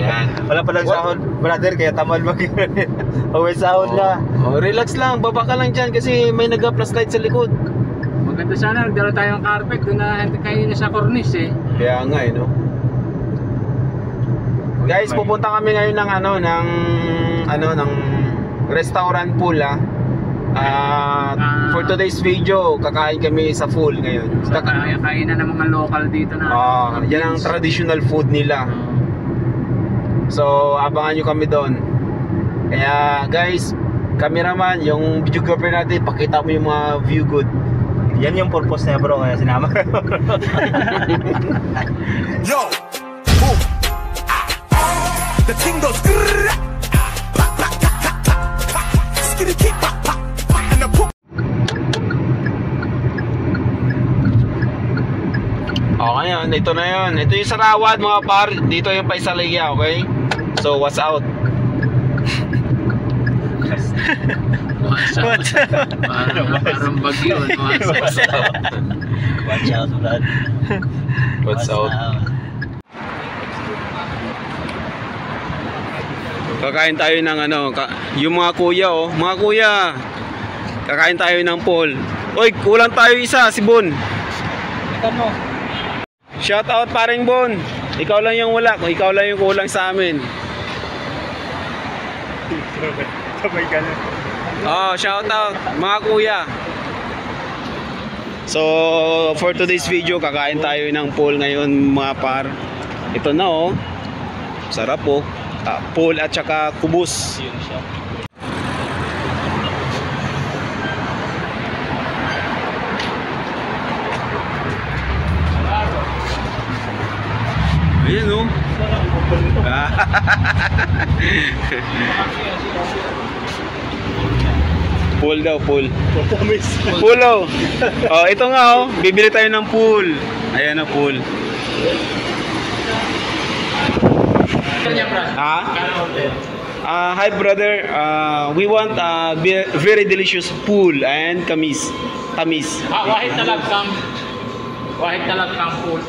Yan. Wala palang sahod, brother, kaya tamad may sahod na. Relax lang, baba ka lang dyan kasi may nag-flashlight sa likod. Maganda sana, nagdala tayong carpet doon na kayo na sa cornice eh. Kaya nga no. Guys, pupunta kami ngayon ng ng restaurant pool for today's video, kakain kami sa pool ngayon. Kain na ng mga local dito na. Yan ang traditional food nila. So, abangan nyo kami doon. Kaya guys, cameraman, yung videographer natin, pakita mo yung mga view good. Yan yung purpose niya, bro, kaya sinama. Yo, boom. The thing goes skitty kick and the boom. Okay yan, ito na yan. Ito yung Sarawat mga par. Dito yung Paisaleya, okay? So, what's out? What's up? Parang bagyo. Watch out, brad. What's out? Kakain tayo ng yung mga kuya mga kuya. Kakain tayo ng pool. Oy, kulang tayo isa, si Bon. Shout out paring Bon. Ikaw lang yung wala, ikaw lang yung kulang sa amin. Sabay ka na. Shout out mga kuya. So, for today's video, kakain tayo ng pool ngayon mga par. Ito na sarap pool at saka kubus. Ayan pool daw, pool. Pool ito nga bibili tayo ng pool. Ayan pool. Hi brother, we want a very delicious pool and tamis. Wahid talag kang pool.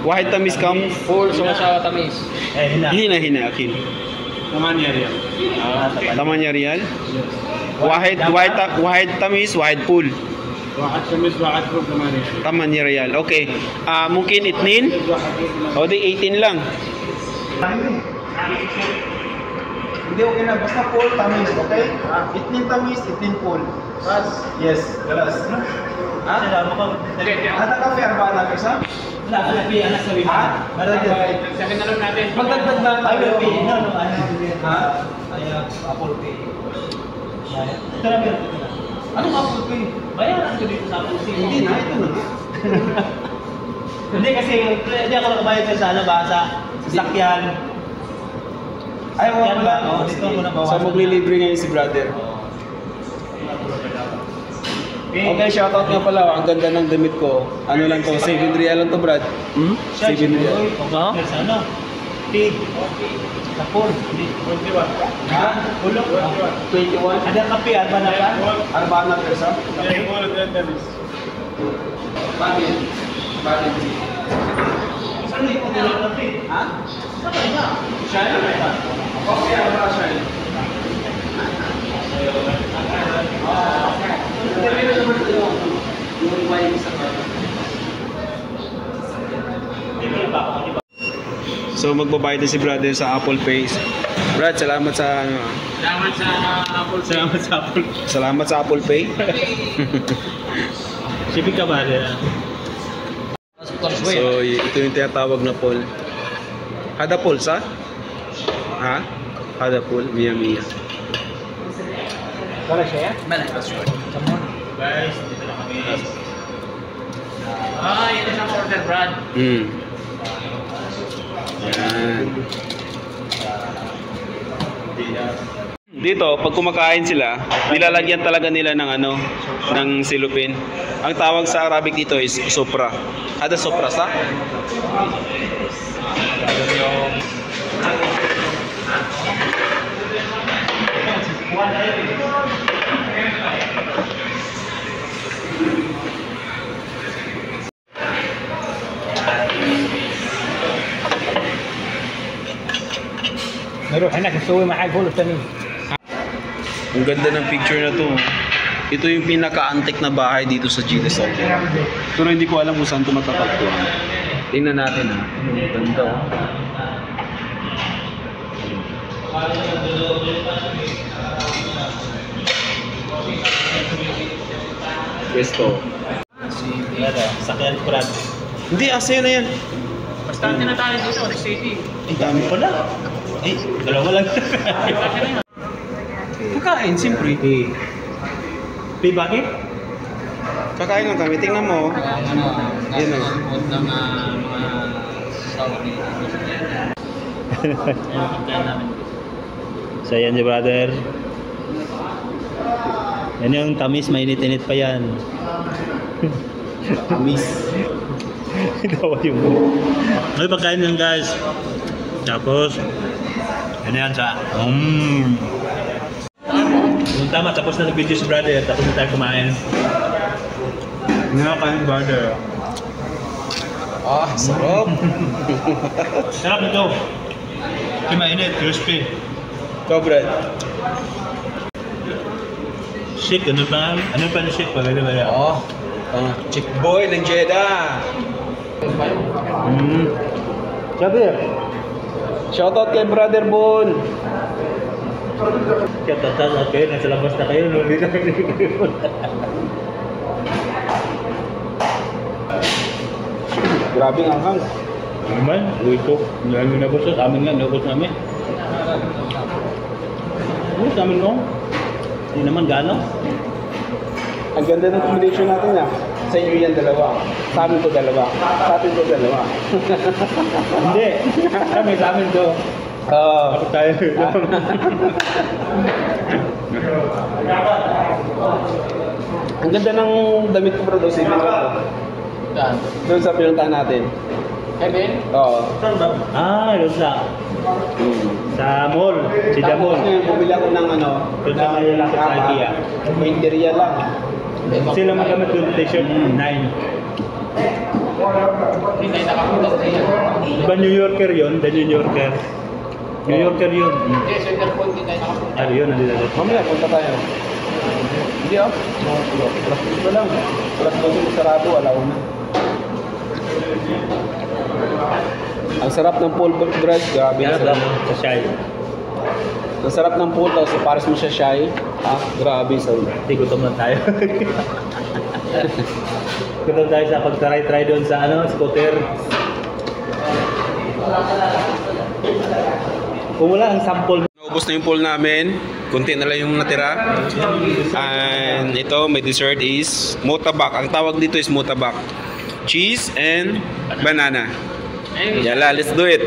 Wahid tamis kam Pool sa tamis. hina akin. Tamanya real. Wahid tamis, wahid pool. Tamanya real. Okay. Mungkin itnin? O di 18 lang. Hindi, okay na. Basta pool, tamis, okay? Itnin tamis, itnin pool. Yes, galas. Sinama ko. Ada kape, arbaan na isa? Wala, kape, anak sabi mo. Sabi na lang natin. Magdagdag na tayo. Apple Pay. Ito na meron ko na. Anong Apple Pay? Bayaran ko dito sa Apple Pay. Hindi na, ito na. Hindi kasi, hindi ako nakabayad sa sa sasakyan. Ay, wala. Dito ako na bawasan. So maglilibre ngayon si brother. Okay, shoutout nga pala. Ang ganda ng damit ko. Ano lang to? 7 real lang to, Brad. 7 real. Ano? Pig. Sapol. 21. Ha? 21. Ada kape, arba na ka? Arba na pesa? Bakit? Saan yung pagkakas kape? Ha? Saan ka? Shine? Okay, arba shine. So magbabayad din si brother sa Apple Pay. Brad, salamat sa Salamat sa Apple. Salamat sa Apple Pay. Shipping ka ba rin? So ito yung tinatawag na pool. Hada pool sa? Ha? Hada pool, Mia. Para siya? Come on. Guys, dito na kami. Ito na order, Brad. Yan. Dito, pag kumakain sila, nilalagyan talaga nila ng ng silupin. Ang tawag sa Arabic dito is sopra. Ada sopra sa? نروح هناك نسوي معاه فول الثاني. Ang ganda ng picture na to. Ito yung pinaka-antik na bahay dito sa Gita South. Pero hindi ko alam kung saan ito matatagpuan. Tingnan natin ha. Ganda oh. Pwesto. Sakyan ko lang. Hindi, asaya na yan. Bastante na tayo dito, Oris City. Ang dami pala. Eh, dalawa lang. Kakain, siyempre. Pay bakit? Kakain lang kami. Tingnan mo. Yan o. ng mga Saudi. So yan si brother. Yan yung tamis, mainit-init pa yan. Tamis. Dawa yung may pagkain yan guys. Tapos yan sa yung tama, tapos na nag-video si brother. Tapos na tayo kumain. Nga brother. Ah, sarap. Sarap nito. Kasi mainit, crispy. Ikaw, Brad. Shake, ano pa na shake? Pagkali ba yan? Oh, chick boy ng Jeddah. Sabi Shoutout kay Brother Bon. kaya tatas kayo, nasa labas na kayo. No? Grabe ang anghang. Naman, uwi ko. Ngayon yung nabos sa amin nga, nabos namin. Ano sa amin no? Hindi naman gano'n. Ang ganda ng combination natin ah. Sa inyo yan dalawa. Sa amin ko dalawa. Sa atin ko dalawa. Hindi. Kami sa amin to. Ako tayo. Ang ganda ng damit ko bro, si doon sa pinuntahan natin. Kevin? Oo. Yun sa mall. Si Tapos Damon. ngayon, bumili ako ng ano, Doon sa may lapit sa IKEA. interior lang. Sila magamit yung t-shirt 9. Hindi tayo nakapunta sa iyo. Diba New Yorker yun? The New Yorker. New Yorker yun. Hindi, Center Point, hindi tayo nakapunta. Yun, nandito. Mamaya, punta tayo. Hindi ah. Alas 12 lang. Alas 12 sarado, alaw na. Ang sarap ng pool bread, grabe. Yan Ang sarap. sa Shy. Ang sarap ng pool, tapos pares mo siya shy. Ah, grabe. So, Hindi, gutom lang tayo. Gutom tayo sa pag-try doon sa scooter. Kung wala ang sample. naubos na yung pool namin. Kunti na lang yung natira. And ito, may dessert is mutabak. Ang tawag dito is mutabak. Cheese and banana. Yala, let's do it.